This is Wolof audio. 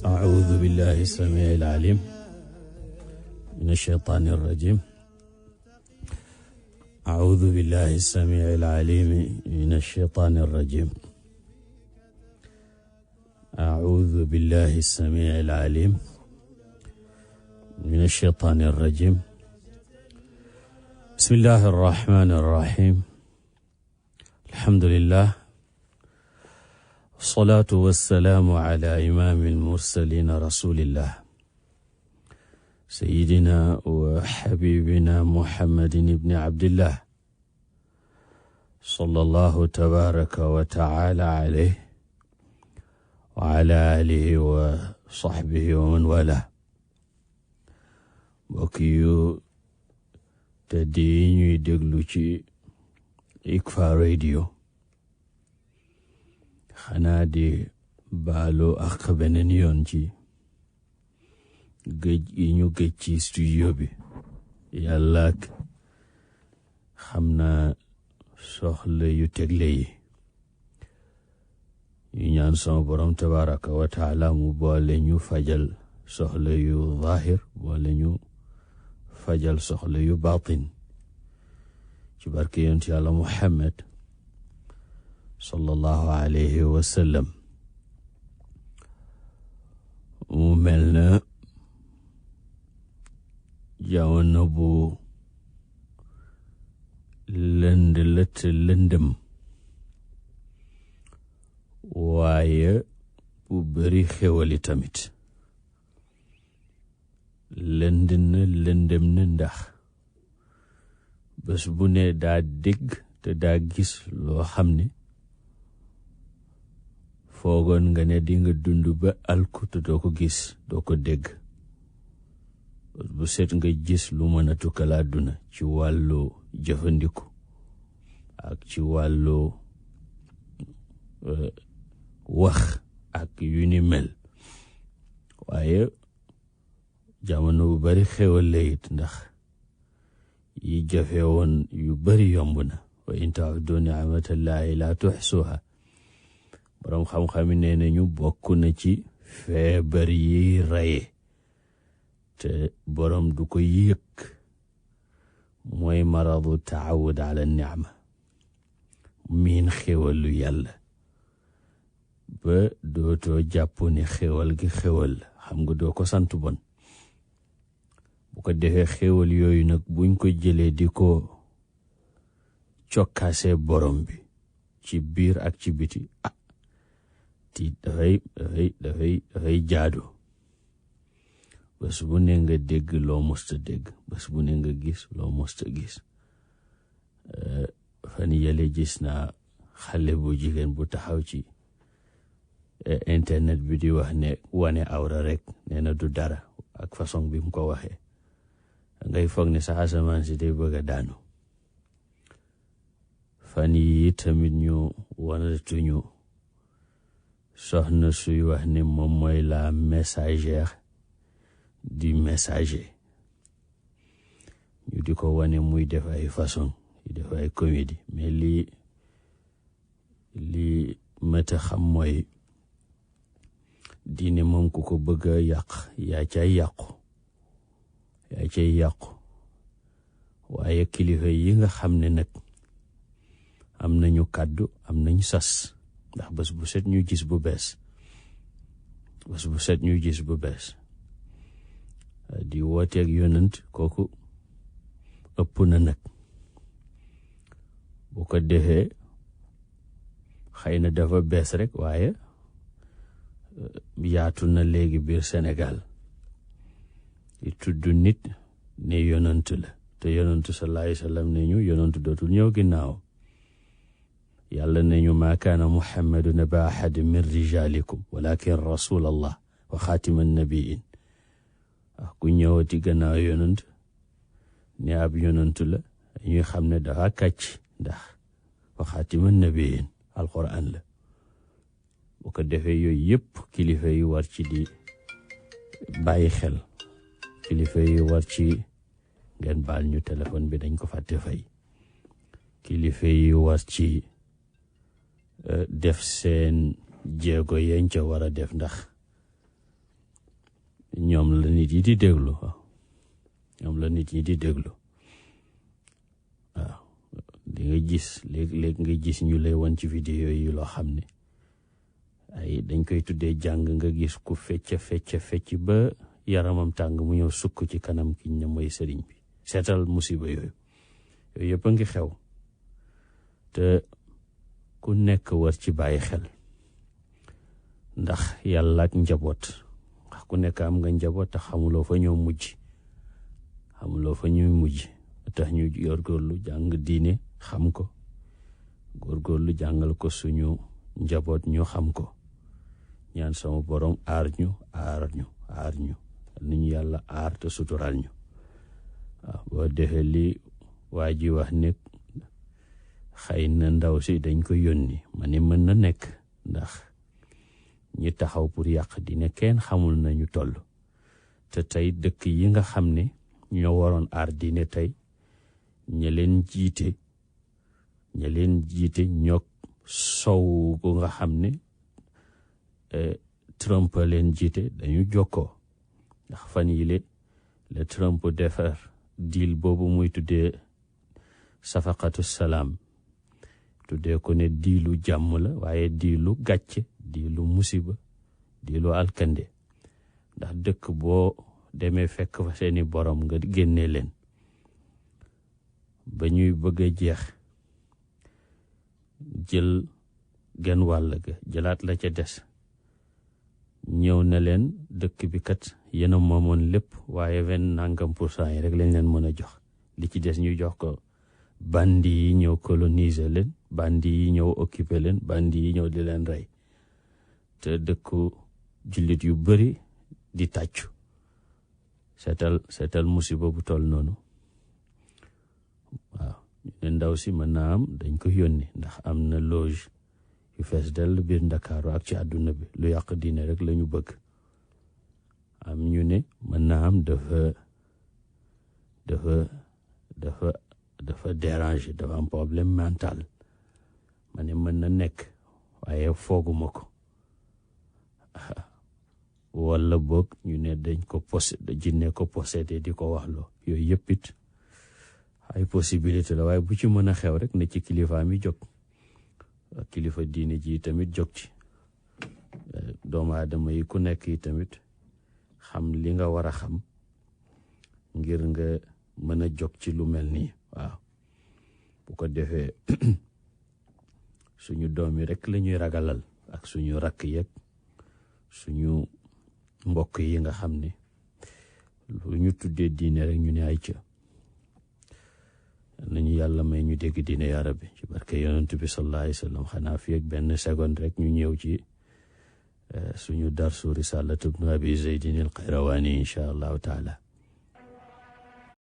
أعوذ بالله السميع العليم من الشيطان الرجيم. أعوذ بالله السميع العليم من الشيطان الرجيم. أعوذ بالله السميع العليم من الشيطان الرجيم. بسم الله الرحمن الرحيم. الحمد لله والصلاة والسلام على إمام المرسلين رسول الله سيدنا وحبيبنا محمد بن عبد الله صلى الله تبارك وتعالى عليه وعلى آله وصحبه ومن والاه. mbokk yu tedd yi ñuy déglu ci ICFA radio, xanaa di baalu ak beneen yoon ci géej gi ñu géej ci studio bi. yàlla xam na soxla yu tegle yi. ñu ñaan sama borom tabaraka wa taala mu boole ñu fajal soxla yu zahir, boole ñu fajal soxla yu batin ci barke yonent yàlla Muhammad sallallahu alayhi wa sallam. mu mel na jamono bu lënd la te lëndëm, waaye bu bari xewali tamit. lënd na lëndëm na ndax bés bu ne daa dégg te daa gis loo xam ne foogoon nga ne di nga dund ba alku te doo ko gis, doo ko dégg. bés bu set nga gis lu mën a tukkal àdduna ci wàllu jëfandiku ak ci wàllu wax ak yu ni mel. waaye jamono bu bari xewal la it, ndax yi jafe woon yu bari yomb na. wa in ta'uddu ni'matallahi la tuhsuha. borom xam-xam yi nee nañu bokk na ci feebar yi raye te borom du ko yëg mooy maradu taawud ala ni'ma, miin xewalu yàlla ba dootoo jàpp ne xewal gi xewal la. xam nga doo ko sant bon. bu ko defee xewal yooyu nag buñ ko jëlee di ko cokkaase borom bi ci biir ak ci biti, ti dafay jaadu. bés bu ne nga dégg loo mosta dégg, bés bu ne nga gis loo mosta gis. fan yële gis naa xale bu jigéen bu taxaw ci internet bi di wax ne wane awra rek nee na du dara, ak façon bi mu ko waxee ngay foog ne sa asamaan si day bëgg a daanu. fan yi tamit ñu wanatuñu soxna suy wax ne moom mooy la messagère du messager. ñu di ko wane muy def ay façon, di def ay comédie. mais lii mata xam mooy diine moom ku ko bëgg a yàq yaa cay yàqu. waaye kilifa yi nga xam ne nag am nañu kàddu, am nañu sas, ndax bés bu set ñu gis bu bees. di wooteeg yonent kooku ëpp na nag. bu ko defee xëy na dafa bees rek, waaye yaatu na léegi biir Sénégal. di tudd nit ne yonent la, te yonent sallallahu alayhi wa sallam ne ñu yonent dootul ñëw ginnaaw. yàlla ne ñu maa kaana muhammadun aba ahad min rijalikum walakin rasulallah wa xaatima nabiin. ku ñëwati gannaaw yonent ne ab yonent la, ñuy xam ne dafa kàcc, ndax wa xaatima nabiin alquran la. bu ko defee yooyu yëpp kilifa yi war ci di bàyyi xel. kilifa yi war ci, ngeen baal ñu téléphone bi dañ ko fàtte fay. kilifa yi war ci def seen jéego yañ ca war a def, ndax ñoom la nit yi di déglu waaw ñoom la nit ñi di déglu waaw di nga gis léeg-léeg nga gis ñu lay won ci vidéo yi loo xam ne ay dañ koy tuddee jàng nga gis ku fecc ba yaramam tàng mu ñëw sukk ci kanam ki ne mooy sëriñ bi seetal musiba yooyu yëpp a ngi xew te ku nekk war ci bàyyi xel ndax yàlla ak njaboot ndax ku nekk am nga njaboot te xamuloo fa ñoo mujj tax ñu góorgóorlu jàng diine xam ko góorgóorlu jàngal ko suñu njaboot ñu xam ko ñaan sama borom aar ñu ni ñu yàlla aar te sutural ñu waaw boo defee li waa ji wax ne xëy na ndaw si dañ ko yónni ma ne mën na nekk ndax ñi taxaw pour yàq dina kenn xamul nañu toll te tey dëkk yi nga xam ne ñoo waroon aar diine tey ña leen jiite ñoog sow gu nga xam ne Trump leen jiite dañu jokkoo ndax fan yile le Trump defar deal boobu muy tuddee safaqatu salaam tuddee ko ne diilu jàmm la waaye diilu gàcce diilu musiba diilu alkande ndax dëkk boo demee fekk fa seeni borom nga génnee leen ba ñuy bëgg a jeex jël genn wàll ga jëlaat la ca des ñëw na leen dëkk bi kat yéen a moomoon lépp waaye 20% yi rek lañ leen mën a jox li ci des ñu jox ko bandi yi ñëw coloniser leen bandi yi ñëw occuper leen bandi yi ñëw di leen rey te dëkku jullit yu bari di tàccu seetal musiba bu toll noonu waaw ne ndaw si mën naa am dañ ko yónni ndax am na loge yu fees dell biir Ndakaaru ak ci àdduna bi lu yàq diine rek lañu bëgg am ñu ne mën naa am dafa déranger dafa am problème mental ma ne mën na nekk waaye fooguma ko wala boog ñu ne dañ ko jinne ko possédé di ko waxloo yooyu yëpp it ay possibilité la waaye bu ci mën a xew rek ne ci kilifa mi jóg kilifa diine ji tamit jóg ci doomu aadama yi ku nekk yi tamit xam li nga war a xam ngir nga mën a jóg ci lu mel nii waaw bu ko defee suñu doom yi rek la ñuy ragalal ak suñu rakk yeeg suñu mbokk yi nga xam ne lu ñu tuddee diine rek ñu ne ay ca nañu yàlla may ñu dégg diine yaa rabbi ci barke yonent bi sallallahu alayhi wa sallam xanaa fi ak benn seconde rek ñu ñëw ci suñu darsu risalatu ibn abi zaydin al qayrawani insha allahu taala